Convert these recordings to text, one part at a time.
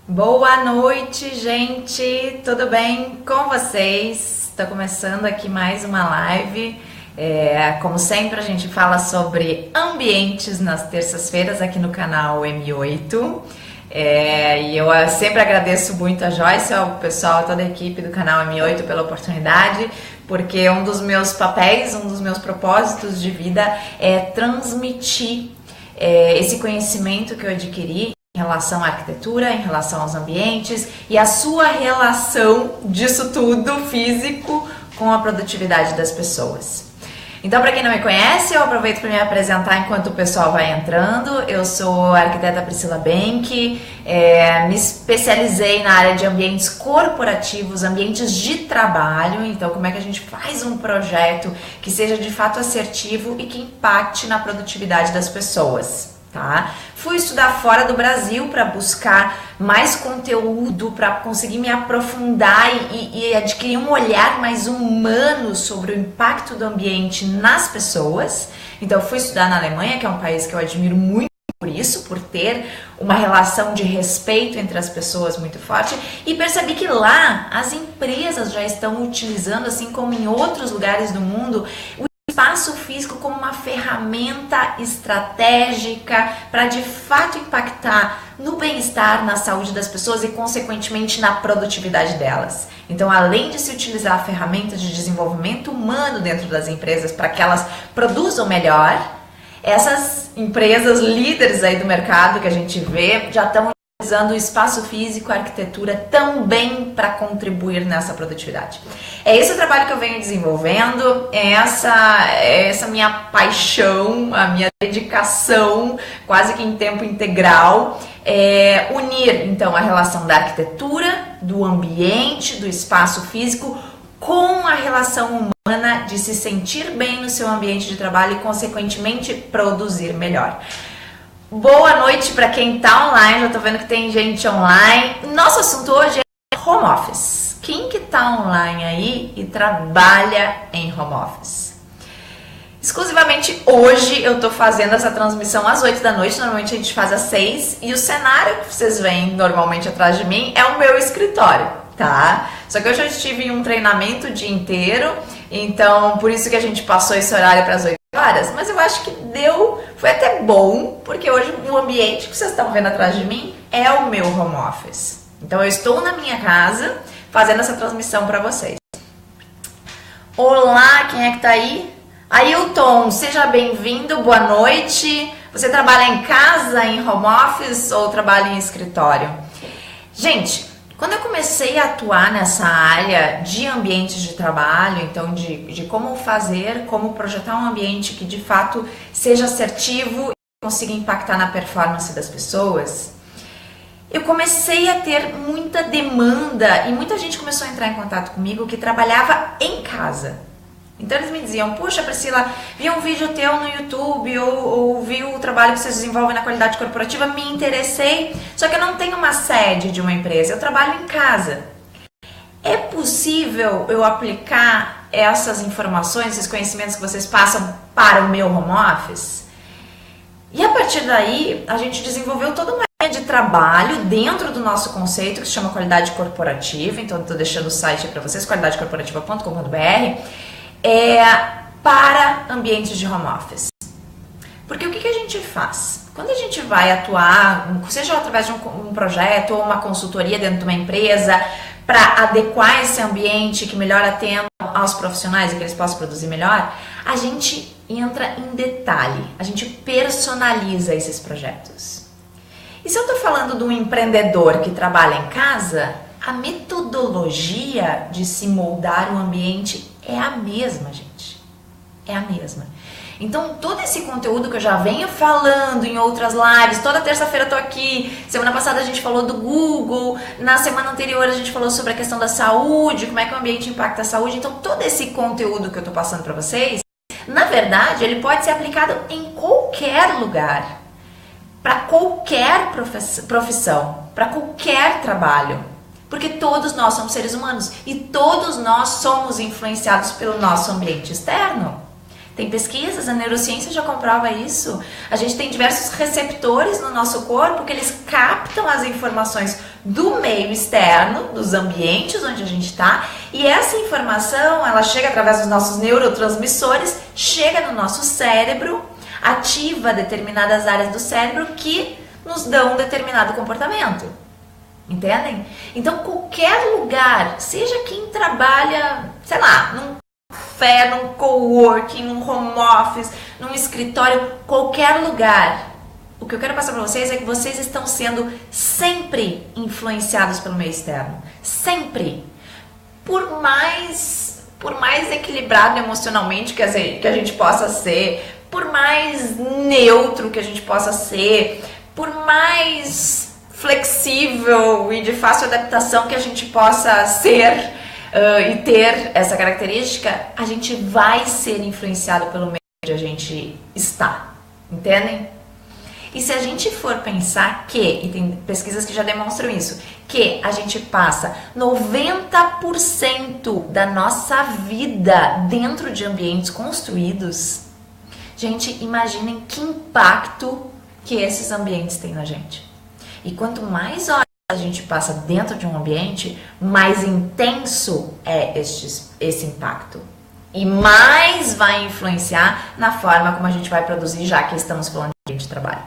Boa noite, gente! Tudo bem com vocês? Estou começando aqui mais uma live. Como sempre, a gente fala sobre ambientes nas terças-feiras aqui no canal M8. E eu sempre agradeço muito a Joyce, ao pessoal, toda a equipe do canal M8 pela oportunidade, porque um dos meus papéis, um dos meus propósitos de vida é transmitir esse conhecimento que eu adquiri em relação à arquitetura, em relação aos ambientes e a sua relação disso tudo físico com a produtividade das pessoas. Então, para quem não me conhece, eu aproveito para me apresentar enquanto o pessoal vai entrando. Eu sou a arquiteta Priscila Benck, me especializei na área de ambientes corporativos, ambientes de trabalho. Então, como é que a gente faz um projeto que seja de fato assertivo e que impacte na produtividade das pessoas? Tá? Fui estudar fora do Brasil para buscar mais conteúdo, para conseguir me aprofundar e adquirir um olhar mais humano sobre o impacto do ambiente nas pessoas. Então fui estudar na Alemanha, que é um país que eu admiro muito por isso, por ter uma relação de respeito entre as pessoas muito forte, e percebi que lá as empresas já estão utilizando, assim como em outros lugares do mundo, espaço físico como uma ferramenta estratégica para de fato impactar no bem-estar, na saúde das pessoas e consequentemente na produtividade delas. Então, além de se utilizar a ferramenta de desenvolvimento humano dentro das empresas para que elas produzam melhor, essas empresas líderes aí do mercado que a gente vê já estão utilizando o espaço físico, a arquitetura também para contribuir nessa produtividade. É esse o trabalho que eu venho desenvolvendo, é essa minha paixão, a minha dedicação, quase que em tempo integral, unir então a relação da arquitetura, do ambiente, do espaço físico com a relação humana de se sentir bem no seu ambiente de trabalho e consequentemente produzir melhor. Boa noite para quem está online, já estou vendo que tem gente online. Nosso assunto hoje é home office. Quem que está online aí e trabalha em home office? Exclusivamente hoje eu estou fazendo essa transmissão às 8 da noite, normalmente a gente faz às 6, e o cenário que vocês veem normalmente atrás de mim é o meu escritório, tá? Só que hoje eu estive em um treinamento o dia inteiro, então por isso que a gente passou esse horário para as 8 horas, mas eu acho que foi até bom, porque hoje o ambiente que vocês estão vendo atrás de mim é o meu home office. Então eu estou na minha casa fazendo essa transmissão para vocês. Olá, quem é que tá aí? Ailton, seja bem-vindo, boa noite. Você trabalha em casa, em home office ou trabalha em escritório? Gente, quando eu comecei a atuar nessa área de ambientes de trabalho, então de como fazer, como projetar um ambiente que de fato seja assertivo e consiga impactar na performance das pessoas, eu comecei a ter muita demanda e muita gente começou a entrar em contato comigo que trabalhava em casa. Então eles me diziam, puxa Priscila, vi um vídeo teu no YouTube ou vi o trabalho que vocês desenvolvem na qualidade corporativa, me interessei, só que eu não tenho uma sede de uma empresa, eu trabalho em casa. É possível eu aplicar essas informações, esses conhecimentos que vocês passam para o meu home office? E a partir daí, a gente desenvolveu toda uma área de trabalho dentro do nosso conceito que se chama qualidade corporativa, então estou deixando o site para vocês, qualidadecorporativa.com.br, para ambientes de home office. Porque o que a gente faz? Quando a gente vai atuar, seja através de um projeto ou uma consultoria dentro de uma empresa, para adequar esse ambiente que melhor atenda aos profissionais e que eles possam produzir melhor, a gente entra em detalhe, a gente personaliza esses projetos. E se eu estou falando de um empreendedor que trabalha em casa, a metodologia de se moldar o ambiente é a mesma, gente. É a mesma. Então, todo esse conteúdo que eu já venho falando em outras lives, toda terça-feira eu tô aqui, semana passada a gente falou do Google, na semana anterior a gente falou sobre a questão da saúde, como é que o ambiente impacta a saúde. Então, todo esse conteúdo que eu tô passando para vocês, na verdade, ele pode ser aplicado em qualquer lugar, para qualquer profissão, para qualquer trabalho. Porque todos nós somos seres humanos e todos nós somos influenciados pelo nosso ambiente externo. Tem pesquisas, a neurociência já comprova isso. A gente tem diversos receptores no nosso corpo que eles captam as informações do meio externo, dos ambientes onde a gente está, e essa informação, ela chega através dos nossos neurotransmissores, chega no nosso cérebro, ativa determinadas áreas do cérebro que nos dão um determinado comportamento. Entendem? Então, qualquer lugar, seja quem trabalha, sei lá, num café, num coworking, num home office, num escritório, qualquer lugar, o que eu quero passar para vocês é que vocês estão sendo sempre influenciados pelo meio externo. Sempre. Por mais equilibrado emocionalmente que a gente possa ser, por mais neutro que a gente possa ser, por mais flexível e de fácil adaptação que a gente possa ser e ter essa característica, a gente vai ser influenciado pelo meio onde a gente está, entendem? E se a gente for pensar que, e tem pesquisas que já demonstram isso, que a gente passa 90% da nossa vida dentro de ambientes construídos, gente, imaginem que impacto que esses ambientes têm na gente. E quanto mais horas a gente passa dentro de um ambiente, mais intenso é esse impacto. E mais vai influenciar na forma como a gente vai produzir, já que estamos falando de ambiente de trabalho.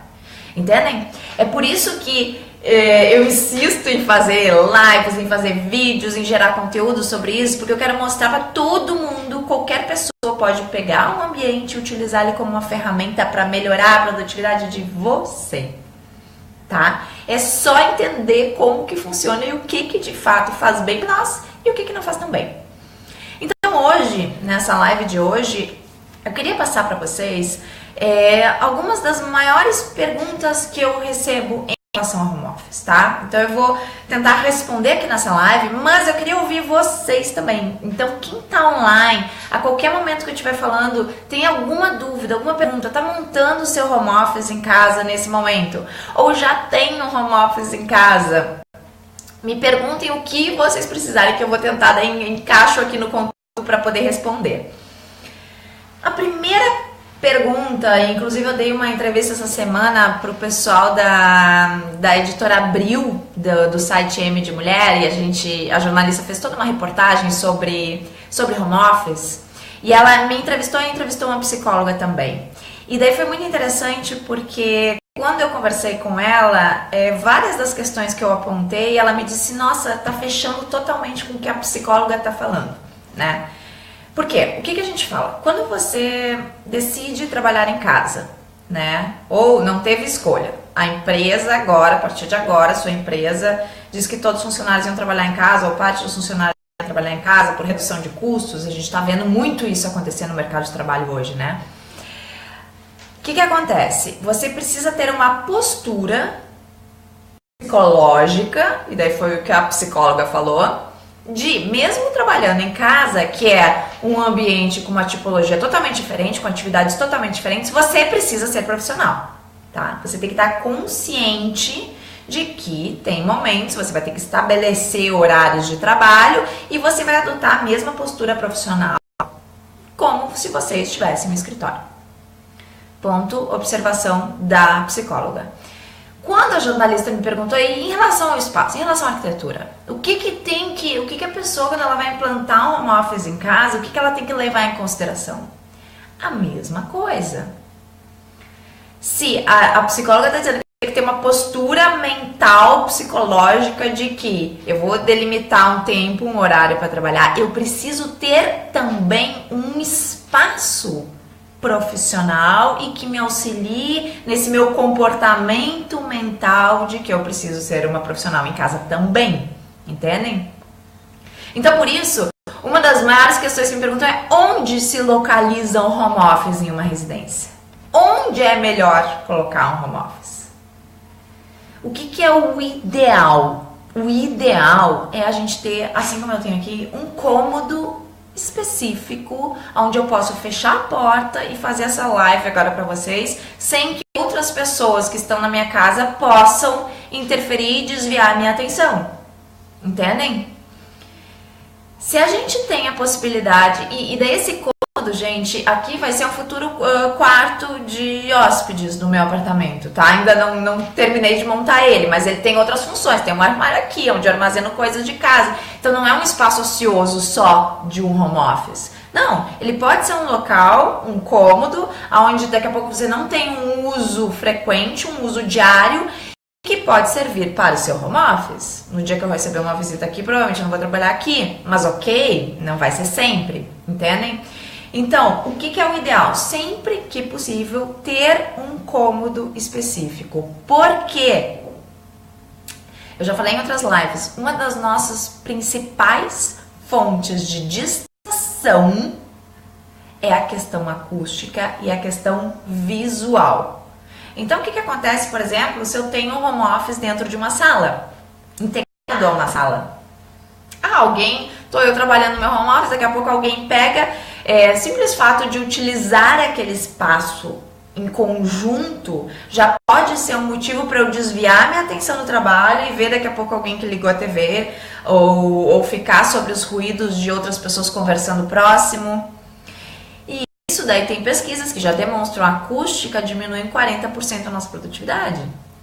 Entendem? É por isso que eu insisto em fazer lives, em fazer vídeos, em gerar conteúdo sobre isso, porque eu quero mostrar para todo mundo, qualquer pessoa pode pegar um ambiente e utilizar ele como uma ferramenta para melhorar a produtividade de você. Tá? É só entender como que funciona e o que de fato faz bem para nós e o que não faz tão bem. Então hoje, nessa live de hoje, eu queria passar para vocês algumas das maiores perguntas que eu recebo em relação ao home office, tá? Então eu vou tentar responder aqui nessa live, mas eu queria ouvir vocês também. Então quem tá online, a qualquer momento que eu estiver falando, tem alguma dúvida, alguma pergunta, tá montando o seu home office em casa nesse momento, ou já tem um home office em casa, me perguntem o que vocês precisarem que eu vou tentar dar encaixo aqui no conteúdo para poder responder. A primeira pergunta, inclusive eu dei uma entrevista essa semana para o pessoal da editora Abril, do site M de Mulher, e a jornalista fez toda uma reportagem sobre home office, e ela me entrevistou e entrevistou uma psicóloga também. E daí foi muito interessante porque quando eu conversei com ela, várias das questões que eu apontei, ela me disse, nossa, tá fechando totalmente com o que a psicóloga tá falando, né? Por quê? O que a gente fala? Quando você decide trabalhar em casa, né? Ou não teve escolha, a empresa agora, a partir de agora, a sua empresa diz que todos os funcionários iam trabalhar em casa, ou parte dos funcionários iam trabalhar em casa por redução de custos, a gente está vendo muito isso acontecer no mercado de trabalho hoje, né? O que acontece? Você precisa ter uma postura psicológica, e daí foi o que a psicóloga falou, de, mesmo trabalhando em casa, que é um ambiente com uma tipologia totalmente diferente, com atividades totalmente diferentes, você precisa ser profissional, tá? Você tem que estar consciente de que tem momentos, você vai ter que estabelecer horários de trabalho e você vai adotar a mesma postura profissional como se você estivesse no escritório. Ponto, observação da psicóloga. Quando a jornalista me perguntou, e em relação ao espaço, em relação à arquitetura, o que a pessoa, quando ela vai implantar um home office em casa, o que ela tem que levar em consideração? A mesma coisa. Se a psicóloga está dizendo que tem que ter uma postura mental, psicológica de que eu vou delimitar um tempo, um horário para trabalhar, eu preciso ter também um espaço profissional e que me auxilie nesse meu comportamento mental de que eu preciso ser uma profissional em casa também, entendem? Então, por isso, uma das maiores questões que me perguntam é onde se localiza um home office em uma residência? Onde é melhor colocar um home office? O que é o ideal? O ideal é a gente ter, assim como eu tenho aqui, um cômodo específico, onde eu posso fechar a porta e fazer essa live agora para vocês, sem que outras pessoas que estão na minha casa possam interferir e desviar a minha atenção. Entendem? Se a gente tem a possibilidade, e daí esse cômodo cômodo, gente, aqui vai ser um futuro quarto de hóspedes no meu apartamento, tá? Ainda não terminei de montar ele, mas ele tem outras funções. Tem um armário aqui, onde eu armazeno coisas de casa. Então não é um espaço ocioso só de um home office. Não, ele pode ser um local, um cômodo, onde daqui a pouco você não tem um uso frequente, um uso diário, que pode servir para o seu home office. No dia que eu receber uma visita aqui, provavelmente eu não vou trabalhar aqui, mas ok, não vai ser sempre, entendem? Então, o que é o ideal? Sempre que possível, ter um cômodo específico. Por quê? Eu já falei em outras lives, uma das nossas principais fontes de distração é a questão acústica e a questão visual. Então, o que acontece, por exemplo, se eu tenho um home office dentro de uma sala, integrado a uma sala? Tô eu trabalhando no meu home office, daqui a pouco alguém pega, simples fato de utilizar aquele espaço em conjunto, já pode ser um motivo para eu desviar minha atenção do trabalho e ver daqui a pouco alguém que ligou a TV, ou ficar sobre os ruídos de outras pessoas conversando próximo. Isso daí tem pesquisas que já demonstram a acústica diminui em 40% a nossa produtividade.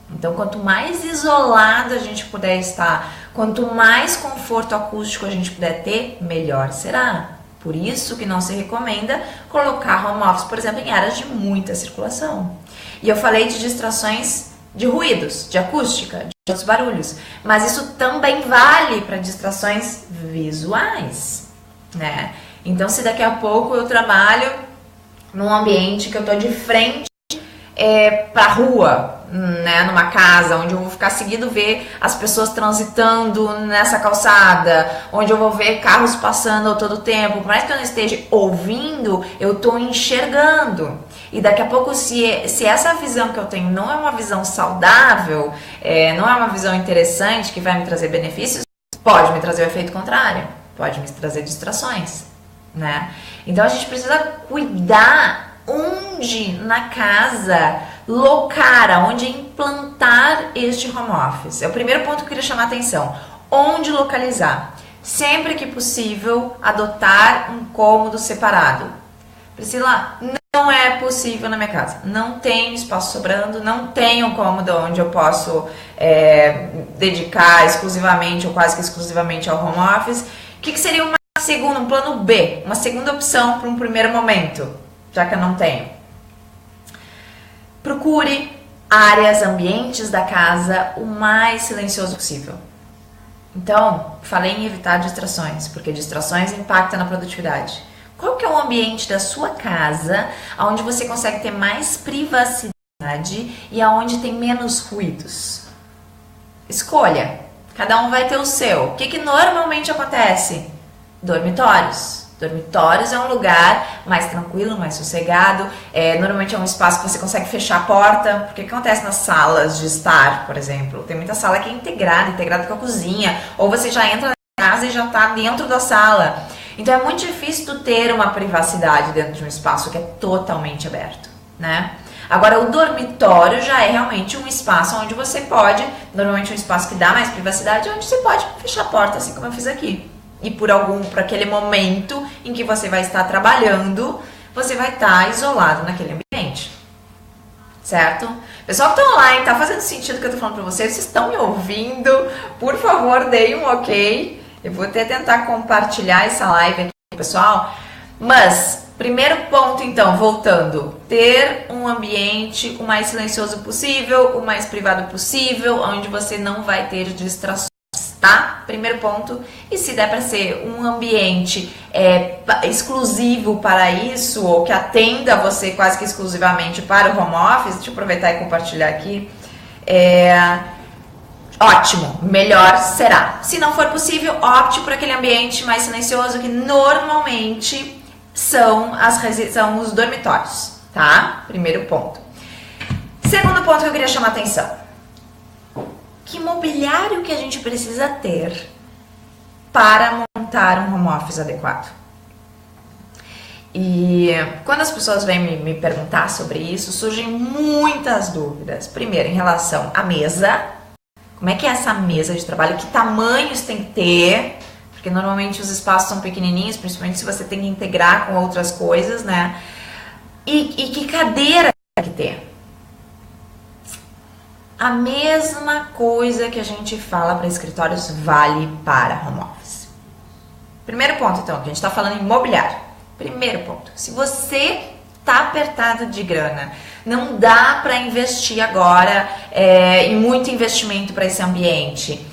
Então, quanto mais isolado a gente puder estar, quanto mais conforto acústico a gente puder ter, melhor será. Por isso que não se recomenda colocar home office, por exemplo, em áreas de muita circulação. E eu falei de distrações de ruídos, de acústica, de outros barulhos. Mas isso também vale para distrações visuais, né? Então, se daqui a pouco eu trabalho num ambiente que eu tô de frente pra rua, né, numa casa, onde eu vou ficar seguindo ver as pessoas transitando nessa calçada, onde eu vou ver carros passando todo o tempo, por mais que eu não esteja ouvindo, eu tô enxergando. E daqui a pouco, se essa visão que eu tenho não é uma visão saudável, não é uma visão interessante, que vai me trazer benefícios, pode me trazer o efeito contrário, pode me trazer distrações, né? Então a gente precisa cuidar onde na casa locar, onde implantar este home office. É o primeiro ponto que eu queria chamar a atenção. Onde localizar? Sempre que possível, adotar um cômodo separado. Priscila, não é possível na minha casa. Não tenho espaço sobrando, não tenho um cômodo onde eu posso dedicar exclusivamente ou quase que exclusivamente ao home office. O que seria um plano B, uma segunda opção para um primeiro momento, já que eu não tenho? Procure áreas, ambientes da casa o mais silencioso possível. Então, falei em evitar distrações, porque distrações impactam na produtividade. Qual que é o ambiente da sua casa onde você consegue ter mais privacidade e aonde tem menos ruídos? Escolha. Cada um vai ter o seu. O que normalmente acontece? Dormitórios. Dormitórios é um lugar mais tranquilo, mais sossegado. Normalmente é um espaço que você consegue fechar a porta. Porque o que acontece nas salas de estar, por exemplo? Tem muita sala que é integrada com a cozinha. Ou você já entra na casa e já está dentro da sala. Então é muito difícil tu ter uma privacidade dentro de um espaço que é totalmente aberto, né? Agora, o dormitório já é realmente um espaço onde você pode, normalmente um espaço que dá mais privacidade, onde você pode fechar a porta, assim como eu fiz aqui. E por aquele momento em que você vai estar trabalhando, você vai estar isolado naquele ambiente. Certo? Pessoal que está online, tá fazendo sentido o que eu tô falando para vocês? Vocês estão me ouvindo? Por favor, deem um ok. Eu vou até tentar compartilhar essa live aqui, pessoal. Mas, primeiro ponto, então, voltando. Ter um ambiente o mais silencioso possível, o mais privado possível, onde você não vai ter distrações. Tá? Primeiro ponto. E se der para ser um ambiente exclusivo para isso, ou que atenda você quase que exclusivamente para o home office, deixa eu aproveitar e compartilhar aqui. Ótimo, melhor será. Se não for possível, opte por aquele ambiente mais silencioso que normalmente são os dormitórios, tá? Primeiro ponto. Segundo ponto que eu queria chamar a atenção. Que mobiliário que a gente precisa ter para montar um home office adequado? E quando as pessoas vêm me perguntar sobre isso, surgem muitas dúvidas. Primeiro, em relação à mesa. Como é que é essa mesa de trabalho? Que tamanhos tem que ter? Porque porque normalmente os espaços são pequenininhos, principalmente se você tem que integrar com outras coisas, né? E que cadeira tem que ter? A mesma coisa que a gente fala para escritórios vale para home office. Primeiro ponto, então, que a gente está falando em imobiliário. Primeiro ponto, se você tá apertado de grana, não dá para investir agora em muito investimento para esse ambiente.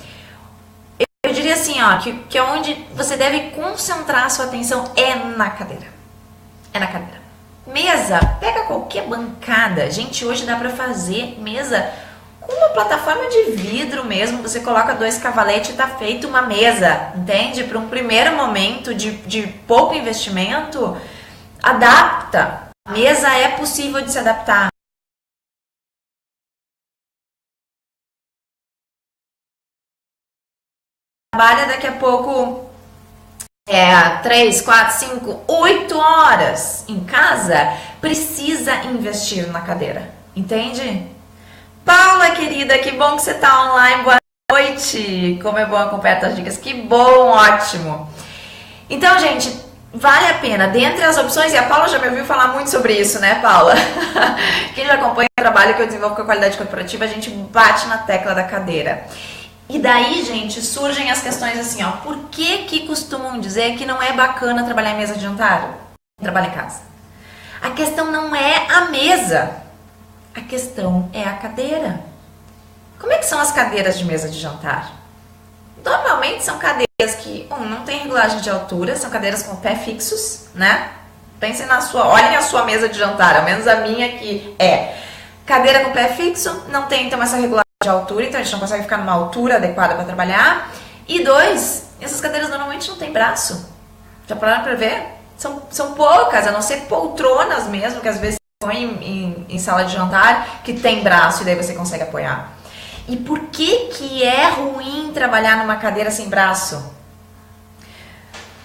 Eu diria assim, ó, que onde você deve concentrar a sua atenção é na cadeira. É na cadeira. Mesa, pega qualquer bancada. Gente, hoje dá para fazer mesa com uma plataforma de vidro mesmo. Você coloca 2 cavaletes e tá feito uma mesa, entende? Para um primeiro momento de pouco investimento, adapta. A mesa é possível de se adaptar. Trabalha daqui a pouco 3, 4, 5, 8 horas em casa, precisa investir na cadeira, entende? Paula, querida, que bom que você tá online, boa noite, como é bom acompanhar as dicas, que bom, ótimo. Então, gente, vale a pena, dentre as opções, e a Paula já me ouviu falar muito sobre isso, né, Paula? Quem já acompanha o trabalho que eu desenvolvo com a qualidade corporativa, a gente bate na tecla da cadeira. E daí, gente, surgem as questões assim, ó, por que costumam dizer que não é bacana trabalhar em mesa de jantar? Trabalhar em casa. A questão não é a mesa, a questão é a cadeira. Como é que são as cadeiras de mesa de jantar? Normalmente são cadeiras que, não tem regulagem de altura, são cadeiras com pé fixos, né? Pensem olhem a sua mesa de jantar, ao menos a minha aqui é cadeira com pé fixo, não tem então essa regulação de altura, então a gente não consegue ficar numa altura adequada para trabalhar. E 2, essas cadeiras normalmente não tem braço. Já pararam para ver? São poucas, a não ser poltronas mesmo, que às vezes põe em sala de jantar, que tem braço e daí você consegue apoiar. E por que é ruim trabalhar numa cadeira sem braço?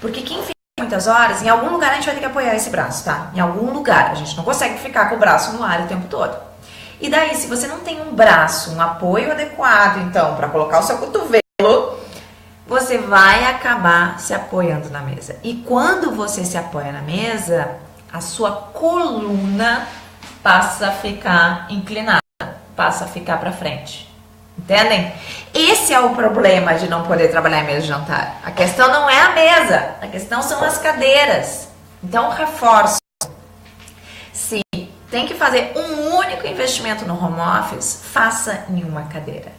Porque quem fica muitas horas, em algum lugar a gente vai ter que apoiar esse braço, tá? Em algum lugar, a gente não consegue ficar com o braço no ar o tempo todo. E daí, se você não tem um braço, um apoio adequado, então, para colocar o seu cotovelo, você vai acabar se apoiando na mesa. E quando você se apoia na mesa, a sua coluna passa a ficar inclinada, passa a ficar para frente. Entendem? Esse é o problema de não poder trabalhar em mesa de jantar. A questão não é a mesa, a questão são as cadeiras. Então, reforço. Se tem que fazer um único investimento no home office, faça em uma cadeira.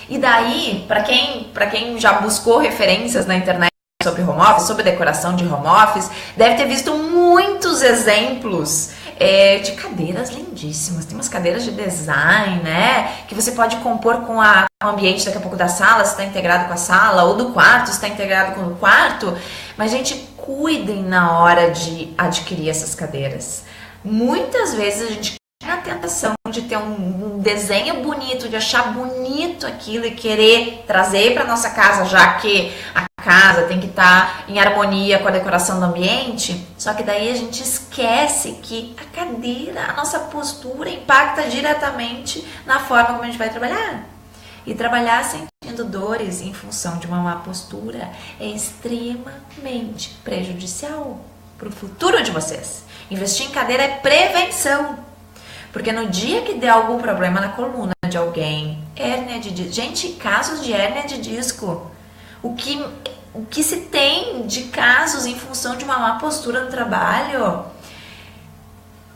E daí, para quem já buscou referências na internet sobre home office, sobre decoração de home office, deve ter visto muitos exemplos de cadeiras lindíssimas. Tem umas cadeiras de design, né? Que você pode compor com o ambiente daqui a pouco da sala, se está integrado com a sala, ou do quarto, se está integrado com o quarto. Mas, gente, cuidem na hora de adquirir essas cadeiras. Muitas vezes a gente tem a tentação de ter um desenho bonito, de achar bonito aquilo e querer trazer para nossa casa, já que a casa tem que estar em harmonia com a decoração do ambiente. Só que daí a gente esquece que a cadeira, a nossa postura impacta diretamente na forma como a gente vai trabalhar. E trabalhar sentindo dores em função de uma má postura é extremamente prejudicial para o futuro de vocês. Investir em cadeira é prevenção. Porque no dia que der algum problema na coluna de alguém, hérnia de disco, gente, casos de hérnia de disco, o que se tem de casos em função de uma má postura no trabalho,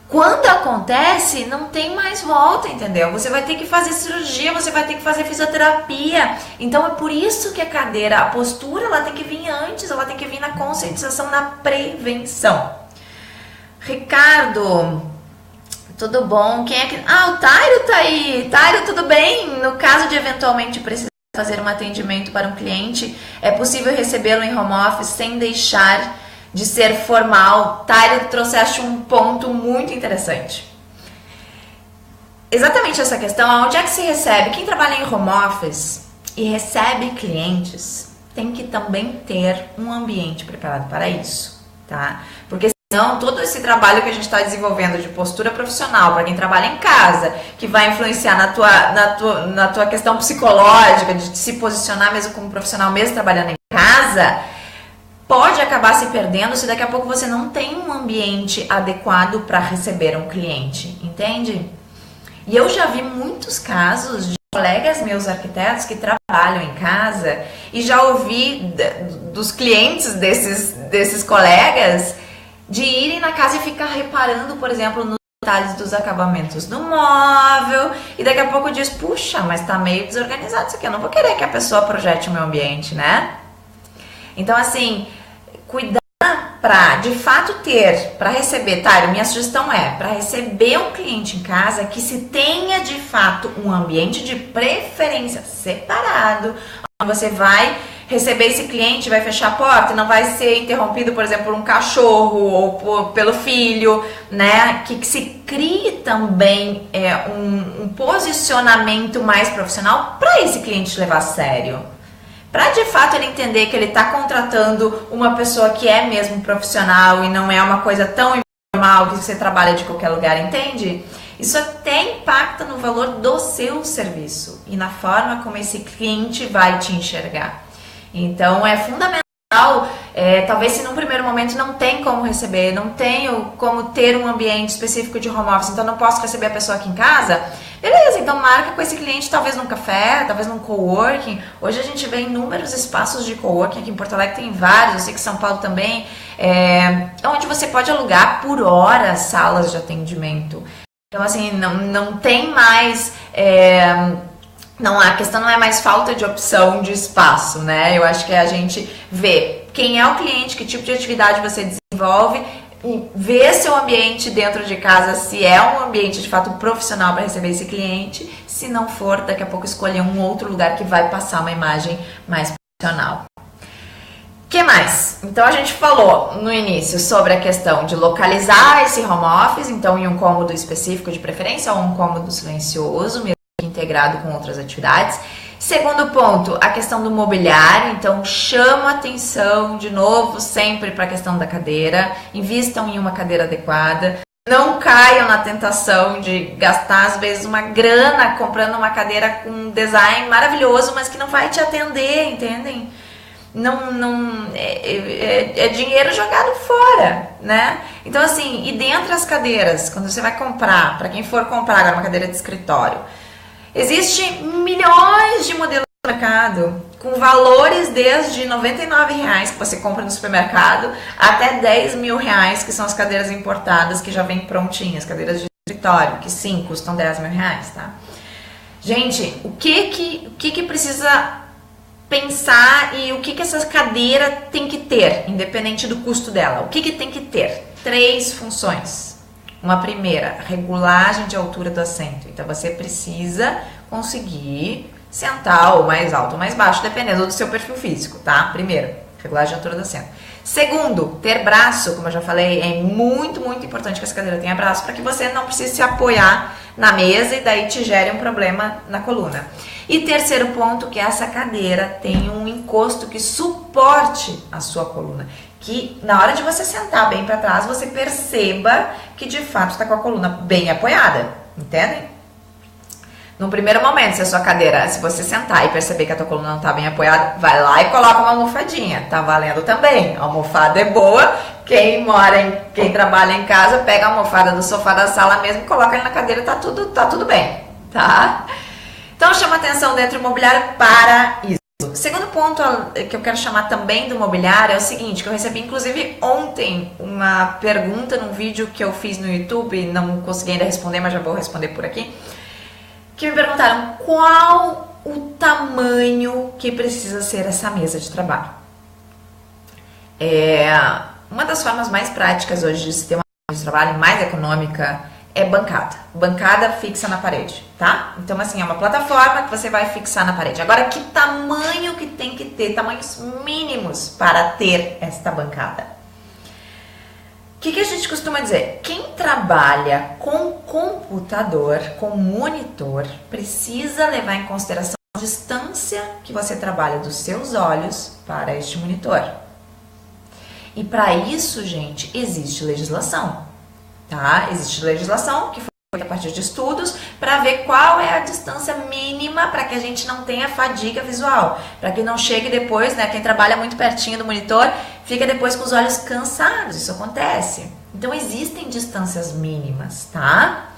quando acontece, não tem mais volta, entendeu? Você vai ter que fazer cirurgia, você vai ter que fazer fisioterapia. Então é por isso que a cadeira, a postura, ela tem que vir antes, ela tem que vir na conscientização, na prevenção. Ricardo, tudo bom? Quem é que... o Tairo tá aí. Tairo, tudo bem? No caso de eventualmente precisar fazer um atendimento para um cliente, é possível recebê-lo em home office sem deixar de ser formal. Tairo, trouxeste um ponto muito interessante. Exatamente essa questão, onde é que se recebe? Quem trabalha em home office e recebe clientes, tem que também ter um ambiente preparado para isso, tá? Porque senão todo esse trabalho que a gente está desenvolvendo de postura profissional para quem trabalha em casa, que vai influenciar na tua questão psicológica, de se posicionar mesmo como profissional, mesmo trabalhando em casa, pode acabar se perdendo se daqui a pouco você não tem um ambiente adequado para receber um cliente, entende? E eu já vi muitos casos de colegas meus arquitetos que trabalham em casa e já ouvi dos clientes desses colegas de irem na casa e ficar reparando, por exemplo, nos detalhes dos acabamentos do móvel e daqui a pouco diz, puxa, mas tá meio desorganizado isso aqui, eu não vou querer que a pessoa projete o meu ambiente, né? Então, assim, cuidar para, de fato, ter, para receber, tá, minha sugestão é, para receber um cliente em casa, que se tenha, de fato, um ambiente de preferência separado, onde você vai receber esse cliente, vai fechar a porta e não vai ser interrompido, por exemplo, por um cachorro ou pelo filho, né? Que se crie também um posicionamento mais profissional para esse cliente levar a sério. Para de fato ele entender que ele está contratando uma pessoa que é mesmo profissional e não é uma coisa tão informal que você trabalha de qualquer lugar, entende? Isso até impacta no valor do seu serviço e na forma como esse cliente vai te enxergar. Então é fundamental, talvez se num primeiro momento não tem como receber, não tenho como ter um ambiente específico de home office, então não posso receber a pessoa aqui em casa, beleza, então marca com esse cliente talvez num café, talvez num coworking. Hoje a gente vê inúmeros espaços de coworking, aqui em Porto Alegre tem vários, eu sei que em São Paulo também, onde você pode alugar por hora salas de atendimento. Então assim, não tem mais... Não, a questão não é mais falta de opção de espaço, né? Eu acho que a gente vê quem é o cliente, que tipo de atividade você desenvolve, e ver seu ambiente dentro de casa, se é um ambiente de fato profissional para receber esse cliente. Se não for, daqui a pouco escolher um outro lugar que vai passar uma imagem mais profissional. O que mais? Então a gente falou no início sobre a questão de localizar esse home office, então em um cômodo específico de preferência ou um cômodo silencioso, mesmo integrado com outras atividades. Segundo ponto, a questão do mobiliário, então chama atenção de novo sempre para a questão da cadeira, invistam em uma cadeira adequada, não caiam na tentação de gastar às vezes uma grana comprando uma cadeira com um design maravilhoso, mas que não vai te atender, entendem? É dinheiro jogado fora, né? Então assim, e dentre as cadeiras, quando você vai comprar, para quem for comprar agora uma cadeira de escritório, existem milhões de modelos no mercado, com valores desde R$ 99,00 que você compra no supermercado, até R$ 10.000, que são as cadeiras importadas que já vêm prontinhas, cadeiras de escritório, que sim, custam R$ 10.000, tá? Gente, o que precisa pensar e o que essa cadeira tem que ter, independente do custo dela? O que tem que ter? 3 funções. Uma primeira, regulagem de altura do assento. Então você precisa conseguir sentar ou mais alto ou mais baixo, dependendo do seu perfil físico, tá? Primeiro, regulagem de altura do assento. Segundo, ter braço, como eu já falei, é muito, muito importante que essa cadeira tenha braço para que você não precise se apoiar na mesa e daí te gere um problema na coluna. E terceiro ponto, que essa cadeira tem um encosto que suporte a sua coluna. Que na hora de você sentar bem para trás, você perceba que de fato está com a coluna bem apoiada, entendem? Num primeiro momento, se a sua cadeira, se você sentar e perceber que a tua coluna não está bem apoiada, vai lá e coloca uma almofadinha, tá valendo também. A almofada é boa, quem trabalha em casa, pega a almofada do sofá da sala mesmo e coloca ali na cadeira, tá tudo bem, tá? Então chama atenção dentro do mobiliário para isso. Segundo ponto que eu quero chamar também do mobiliário é o seguinte, que eu recebi inclusive ontem uma pergunta num vídeo que eu fiz no YouTube, não consegui ainda responder, mas já vou responder por aqui, que me perguntaram qual o tamanho que precisa ser essa mesa de trabalho. Uma das formas mais práticas hoje de se ter uma mesa de trabalho mais econômica é bancada fixa na parede, tá? Então assim, é uma plataforma que você vai fixar na parede. Agora, que tamanho que tem que ter? Tamanhos mínimos para ter esta bancada. O que a gente costuma dizer? Quem trabalha com computador, com monitor, precisa levar em consideração a distância que você trabalha dos seus olhos para este monitor. E para isso, gente, existe legislação. Tá? Existe legislação que foi a partir de estudos, para ver qual é a distância mínima para que a gente não tenha fadiga visual, para que não chegue depois, né, quem trabalha muito pertinho do monitor, fica depois com os olhos cansados, isso acontece. Então existem distâncias mínimas, tá?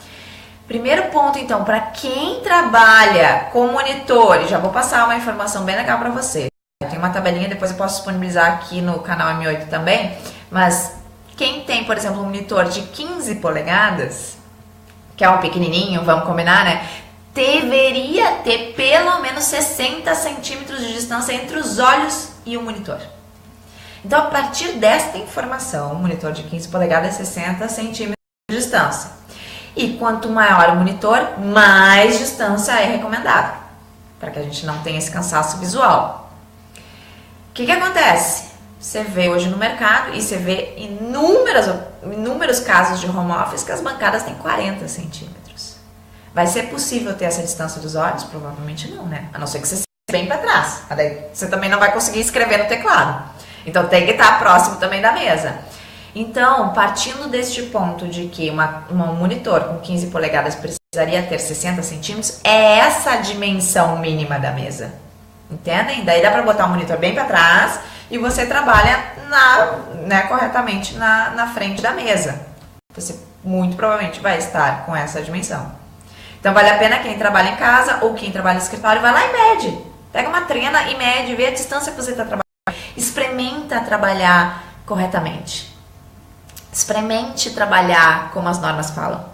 Primeiro ponto, então, para quem trabalha com monitor, e já vou passar uma informação bem legal para você. Tem uma tabelinha, depois eu posso disponibilizar aqui no canal M8 também, mas quem tem, por exemplo, um monitor de 15 polegadas, que é um pequenininho, vamos combinar, né? Deveria ter pelo menos 60 centímetros de distância entre os olhos e o monitor. Então, a partir desta informação, um monitor de 15 polegadas é 60 centímetros de distância. E quanto maior o monitor, mais distância é recomendada, para que a gente não tenha esse cansaço visual. O que acontece? Você vê hoje no mercado e você vê inúmeros casos de home office que as bancadas têm 40 centímetros. Vai ser possível ter essa distância dos olhos? Provavelmente não, né? A não ser que você seja bem para trás. Daí você também não vai conseguir escrever no teclado. Então tem que estar próximo também da mesa. Então, partindo deste ponto de que um monitor com 15 polegadas precisaria ter 60 centímetros, é essa a dimensão mínima da mesa. Entendem? Daí dá para botar o monitor bem para trás e você trabalha corretamente na frente da mesa. Você muito provavelmente vai estar com essa dimensão. Então vale a pena quem trabalha em casa ou quem trabalha no escritório, vai lá e mede. Pega uma trena e mede, vê a distância que você está trabalhando. Experimenta trabalhar corretamente. Experimente trabalhar como as normas falam.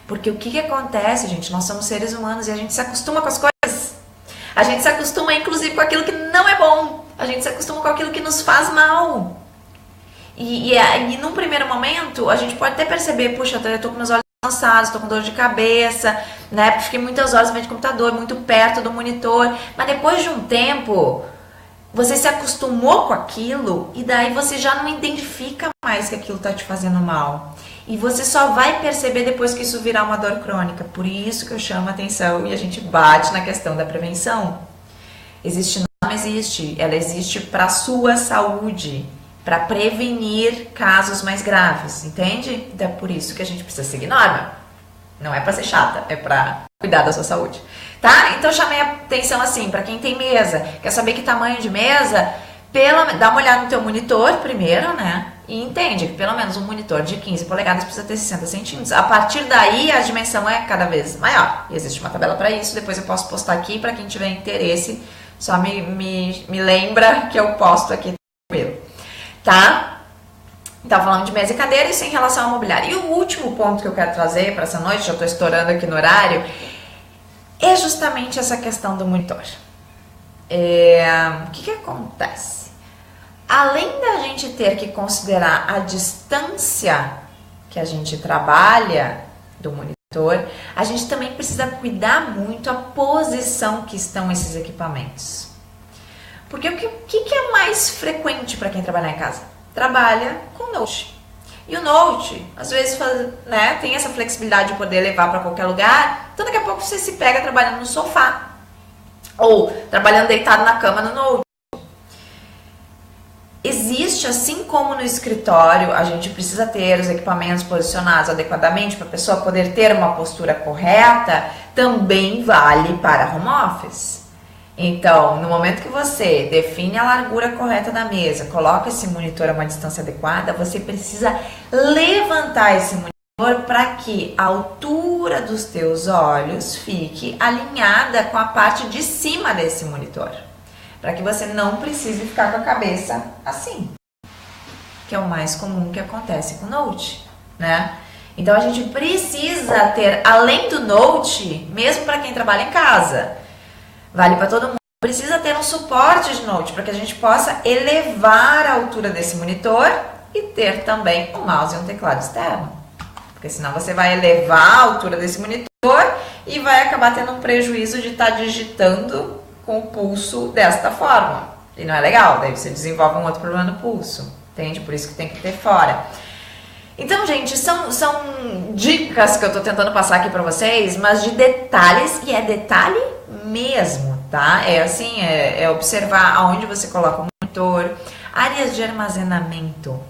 Porque o que acontece, gente? Nós somos seres humanos e a gente se acostuma com as coisas. A gente se acostuma, inclusive, com aquilo que não é bom. A gente se acostuma com aquilo que nos faz mal. E num primeiro momento, a gente pode até perceber, puxa, eu tô com meus olhos cansados, tô com dor de cabeça, né? Fiquei muitas horas na frente do computador, muito perto do monitor. Mas depois de um tempo, você se acostumou com aquilo e daí você já não identifica mais que aquilo tá te fazendo mal. E você só vai perceber depois que isso virar uma dor crônica. Por isso que eu chamo a atenção e a gente bate na questão da prevenção. Não existe. Ela existe para a sua saúde, para prevenir casos mais graves, entende? Então é por isso que a gente precisa seguir norma. Não é para ser chata, é para cuidar da sua saúde. Tá? Então chamei a atenção assim, para quem tem mesa, quer saber que tamanho de mesa, dá uma olhada no teu monitor primeiro, né? E entende que pelo menos um monitor de 15 polegadas precisa ter 60 centímetros. A partir daí, a dimensão é cada vez maior. E existe uma tabela para isso, depois eu posso postar aqui para quem tiver interesse. Só me lembra que eu posto aqui primeiro. Tá? Então, falando de mesa e cadeira, isso em relação ao mobiliário. E o último ponto que eu quero trazer para essa noite, já estou estourando aqui no horário, é justamente essa questão do monitor. O que acontece? Além da gente ter que considerar a distância que a gente trabalha do monitor, a gente também precisa cuidar muito a posição que estão esses equipamentos. Porque o que é mais frequente para quem trabalha em casa? Trabalha com Note. E o Note, às vezes, tem essa flexibilidade de poder levar para qualquer lugar, então daqui a pouco você se pega trabalhando no sofá. Ou trabalhando deitado na cama no Note. Existe, assim como no escritório, a gente precisa ter os equipamentos posicionados adequadamente para a pessoa poder ter uma postura correta, também vale para home office. Então, no momento que você define a largura correta da mesa, coloca esse monitor a uma distância adequada, você precisa levantar esse monitor para que a altura dos teus olhos fique alinhada com a parte de cima desse monitor. Para que você não precise ficar com a cabeça assim, que é o mais comum que acontece com o Note, né? Então, a gente precisa ter, além do Note, mesmo para quem trabalha em casa, vale para todo mundo, precisa ter um suporte de Note para que a gente possa elevar a altura desse monitor e ter também um mouse e um teclado externo. Porque senão você vai elevar a altura desse monitor e vai acabar tendo um prejuízo de estar digitando com o pulso desta forma. E não é legal, daí você desenvolve um outro problema no pulso, entende? Por isso que tem que ter fora. Então, gente, são dicas que eu tô tentando passar aqui pra vocês, mas de detalhes, e é detalhe mesmo, tá? É assim, é observar aonde você coloca o monitor, áreas de armazenamento.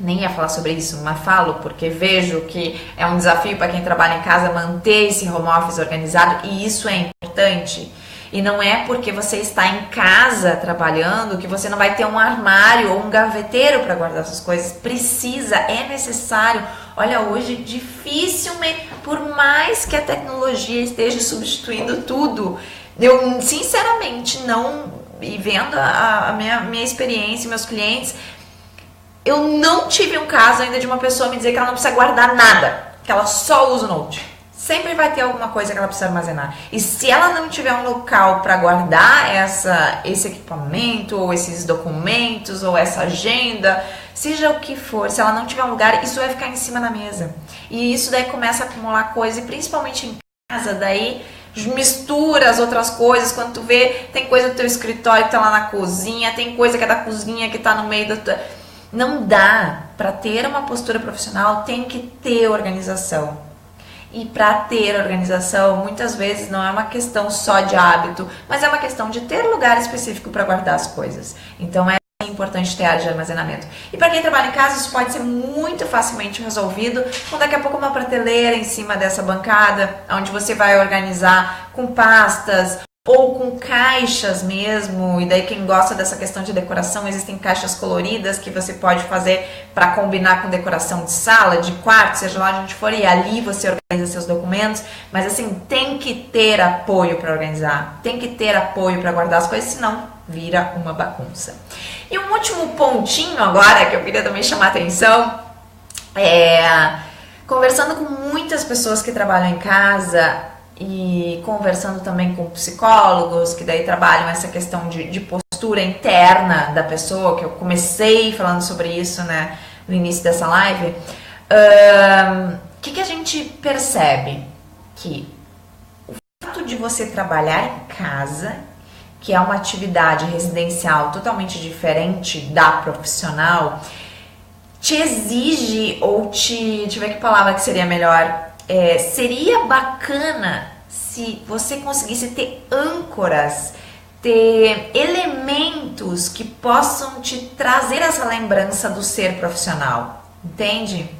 Nem ia falar sobre isso, mas falo porque vejo que é um desafio para quem trabalha em casa manter esse home office organizado, e isso é importante. E não é porque você está em casa trabalhando que você não vai ter um armário ou um gaveteiro para guardar suas coisas. Precisa, é necessário. Olha, hoje dificilmente, por mais que a tecnologia esteja substituindo tudo, eu sinceramente não, e vendo a minha experiência, meus clientes, eu não tive um caso ainda de uma pessoa me dizer que ela não precisa guardar nada, que ela só usa o Note. Sempre vai ter alguma coisa que ela precisa armazenar. E se ela não tiver um local para guardar esse equipamento, ou esses documentos, ou essa agenda, seja o que for, se ela não tiver um lugar, isso vai ficar em cima da mesa. E isso daí começa a acumular coisa, e principalmente em casa, daí mistura as outras coisas. Quando tu vê, tem coisa do teu escritório que tá lá na cozinha, tem coisa que é da cozinha que tá no meio da tua... Não dá. Para ter uma postura profissional, tem que ter organização. E para ter organização, muitas vezes não é uma questão só de hábito, mas é uma questão de ter lugar específico para guardar as coisas. Então é importante ter área de armazenamento. E para quem trabalha em casa, isso pode ser muito facilmente resolvido com daqui a pouco uma prateleira em cima dessa bancada, onde você vai organizar com pastas ou com caixas mesmo. E daí quem gosta dessa questão de decoração, existem caixas coloridas que você pode fazer para combinar com decoração de sala, de quarto, seja lá onde for, e ali você organiza seus documentos. Mas assim, tem que ter apoio para organizar, tem que ter apoio para guardar as coisas, senão vira uma bagunça. E um último pontinho agora que eu queria também chamar a atenção é, conversando com muitas pessoas que trabalham em casa e conversando também com psicólogos que daí trabalham essa questão de postura interna da pessoa, que eu comecei falando sobre isso, né, no início dessa live. O que a gente percebe? Que o fato de você trabalhar em casa, que é uma atividade residencial totalmente diferente da profissional, te exige, ou deixa eu ver que palavra que seria melhor, seria bacana se você conseguisse ter âncoras, ter elementos que possam te trazer essa lembrança do ser profissional, entende?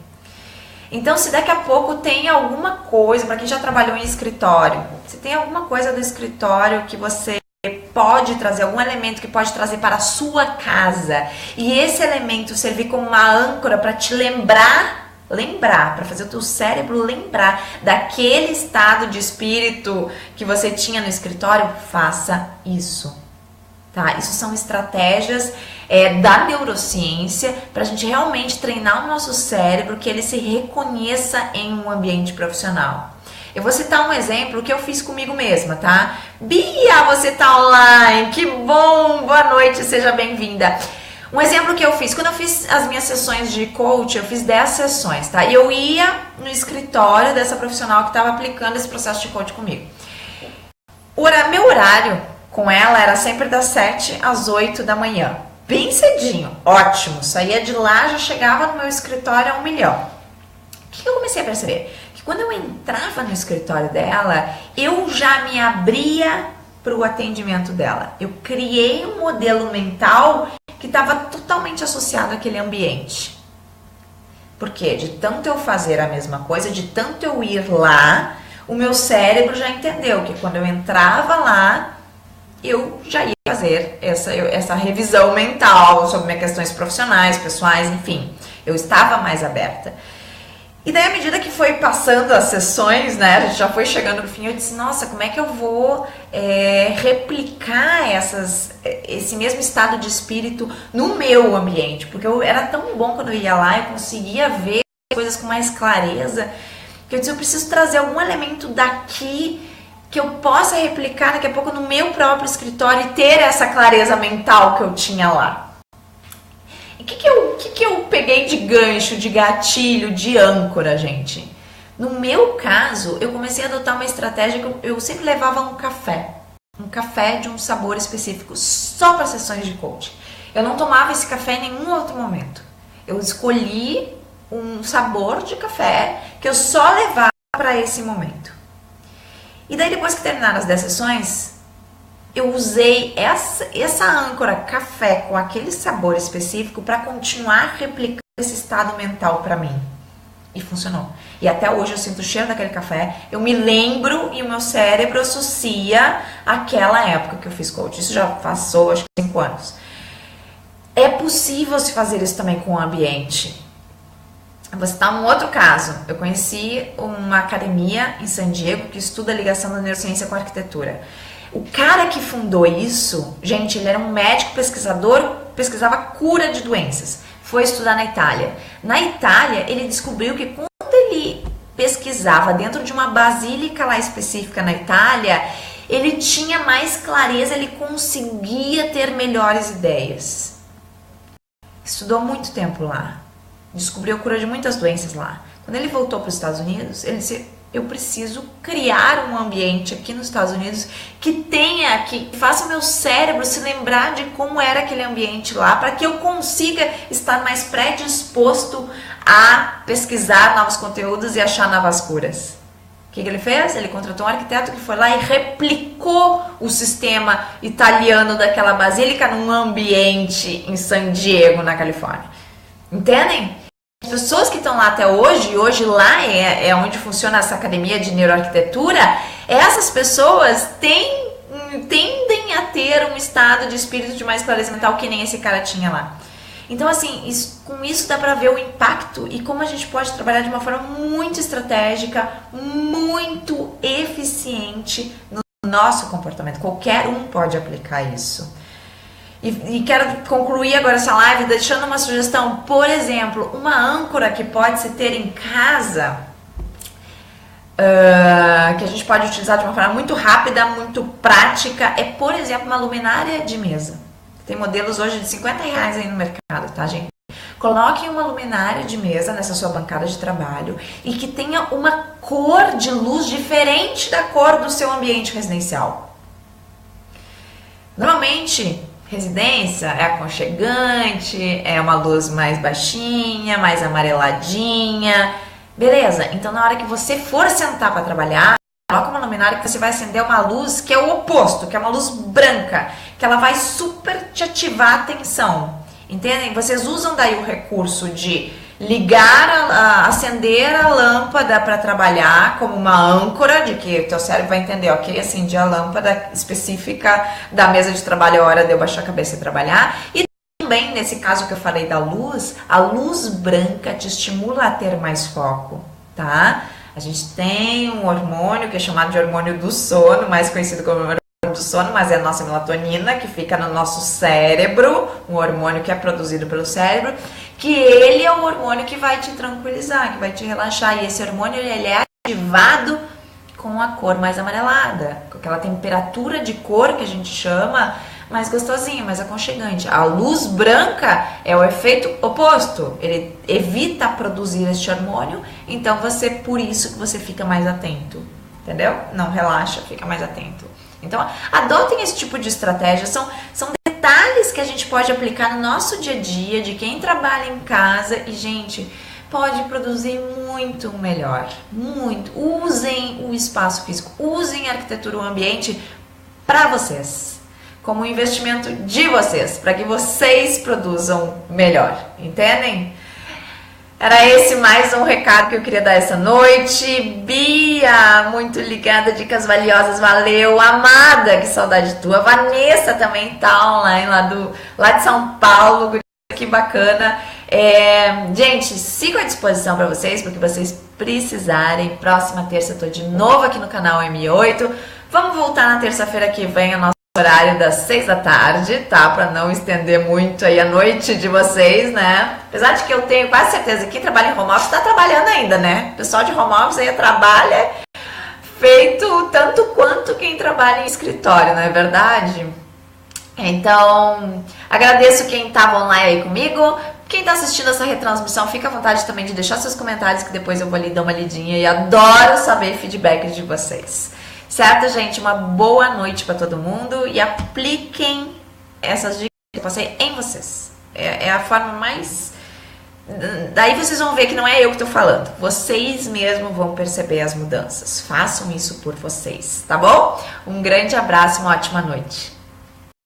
Então, se daqui a pouco tem alguma coisa, para quem já trabalhou em escritório, se tem alguma coisa do escritório que você pode trazer, algum elemento que pode trazer para a sua casa, e esse elemento servir como uma âncora para te lembrar, para fazer o teu cérebro lembrar daquele estado de espírito que você tinha no escritório, faça isso, tá? Isso são estratégias da neurociência para a gente realmente treinar o nosso cérebro, que ele se reconheça em um ambiente profissional. Eu vou citar um exemplo que eu fiz comigo mesma, tá? Bia, você tá online, que bom, boa noite, seja bem-vinda. Um exemplo que eu fiz, quando eu fiz as minhas sessões de coach, eu fiz 10 sessões, tá? E eu ia no escritório dessa profissional que estava aplicando esse processo de coach comigo. Meu horário com ela era sempre das 7 às 8 da manhã, bem cedinho, ótimo. Saía de lá, já chegava no meu escritório a 1 milhão. O que eu comecei a perceber? Que quando eu entrava no escritório dela, eu já me abria para o atendimento dela. Eu criei um modelo mental que estava totalmente associado àquele ambiente. Porque de tanto eu fazer a mesma coisa, de tanto eu ir lá, o meu cérebro já entendeu que quando eu entrava lá, eu já ia fazer essa revisão mental sobre minhas questões profissionais, pessoais, enfim. Eu estava mais aberta. E daí, à medida que foi passando as sessões, né, a gente já foi chegando no fim, eu disse, nossa, como é que eu vou replicar esse mesmo estado de espírito no meu ambiente? Porque era tão bom quando eu ia lá, eu conseguia ver coisas com mais clareza, que eu disse, eu preciso trazer algum elemento daqui que eu possa replicar daqui a pouco no meu próprio escritório e ter essa clareza mental que eu tinha lá. E o que eu peguei de gancho, de gatilho, de âncora, gente? No meu caso, eu comecei a adotar uma estratégia que eu sempre levava um café de um sabor específico, só para sessões de coaching. Eu não tomava esse café em nenhum outro momento. Eu escolhi um sabor de café que eu só levava para esse momento. E daí, depois que terminaram as 10 sessões, eu usei essa âncora café com aquele sabor específico para continuar replicando esse estado mental para mim. E funcionou. E até hoje eu sinto o cheiro daquele café, eu me lembro e o meu cérebro associa aquela época que eu fiz coach. Isso já passou, acho que 5 anos. É possível se fazer isso também com o ambiente. Vou citar um outro caso. Eu conheci uma academia em San Diego que estuda a ligação da neurociência com a arquitetura. O cara que fundou isso, gente, ele era um médico pesquisador, pesquisava cura de doenças. Foi estudar na Itália. Na Itália, ele descobriu que quando ele pesquisava dentro de uma basílica lá específica na Itália, ele tinha mais clareza, ele conseguia ter melhores ideias. Estudou muito tempo lá. Descobriu a cura de muitas doenças lá. Quando ele voltou para os Estados Unidos, ele disse: eu preciso criar um ambiente aqui nos Estados Unidos que faça o meu cérebro se lembrar de como era aquele ambiente lá, para que eu consiga estar mais predisposto a pesquisar novos conteúdos e achar novas curas. O que ele fez? Ele contratou um arquiteto que foi lá e replicou o sistema italiano daquela basílica num ambiente em San Diego, na Califórnia. Entendem? As pessoas que estão lá até hoje, e hoje lá é onde funciona essa academia de neuroarquitetura, essas pessoas tendem a ter um estado de espírito de mais clareza mental que nem esse cara tinha lá. Então, assim, com isso dá pra ver o impacto e como a gente pode trabalhar de uma forma muito estratégica, muito eficiente no nosso comportamento. Qualquer um pode aplicar isso. E quero concluir agora essa live deixando uma sugestão. Por exemplo, uma âncora que pode se ter em casa, que a gente pode utilizar de uma forma muito rápida, muito prática, é, por exemplo, uma luminária de mesa. Tem modelos hoje de R$50 aí no mercado, tá, gente? Coloquem uma luminária de mesa nessa sua bancada de trabalho e que tenha uma cor de luz diferente da cor do seu ambiente residencial. Normalmente, residência é aconchegante, é uma luz mais baixinha, mais amareladinha. Beleza, então na hora que você for sentar para trabalhar, coloca uma luminária que você vai acender uma luz que é o oposto, que é uma luz branca, que ela vai super te ativar a atenção. Entendem? Vocês usam daí o recurso de acender a lâmpada para trabalhar como uma âncora, de que o teu cérebro vai entender, ok, acendi a lâmpada específica da mesa de trabalho, é hora de eu baixar a cabeça e trabalhar. E também, nesse caso que eu falei da luz, a luz branca te estimula a ter mais foco, tá? A gente tem um hormônio que é chamado de hormônio do sono, mais conhecido como hormônio do sono, mas é a nossa melatonina, que fica no nosso cérebro, um hormônio que é produzido pelo cérebro, que ele é o hormônio que vai te tranquilizar, que vai te relaxar, e esse hormônio ele é ativado com a cor mais amarelada, com aquela temperatura de cor que a gente chama, mais gostosinha, mais aconchegante. A luz branca é o efeito oposto, ele evita produzir este hormônio, então por isso que você fica mais atento, entendeu? Não relaxa, fica mais atento. Então, adotem esse tipo de estratégia, são detalhes que a gente pode aplicar no nosso dia a dia, de quem trabalha em casa e, gente, pode produzir muito melhor, muito. Usem o espaço físico, usem a arquitetura, o ambiente para vocês, como um investimento de vocês, para que vocês produzam melhor, entendem? Era esse mais um recado que eu queria dar essa noite. Bia, muito ligada, dicas valiosas, valeu. Amada, que saudade tua. Vanessa também tá online lá de São Paulo, que bacana. Gente, sigo à disposição para vocês, porque vocês precisarem. Próxima terça eu tô de novo aqui no canal M8. Vamos voltar na terça-feira que vem, a nossa horário das 6 da tarde, tá? Pra não estender muito aí a noite de vocês, né? Apesar de que eu tenho quase certeza que quem trabalha em home office tá trabalhando ainda, né? O pessoal de home office aí trabalha feito tanto quanto quem trabalha em escritório, não é verdade? Então, agradeço quem tava online aí comigo. Quem tá assistindo essa retransmissão, fica à vontade também de deixar seus comentários, que depois eu vou ali dar uma lidinha e adoro saber feedback de vocês. Certo, gente? Uma boa noite para todo mundo e apliquem essas dicas que eu passei em vocês. É a forma mais... Daí vocês vão ver que não é eu que estou falando. Vocês mesmos vão perceber as mudanças. Façam isso por vocês, tá bom? Um grande abraço e uma ótima noite.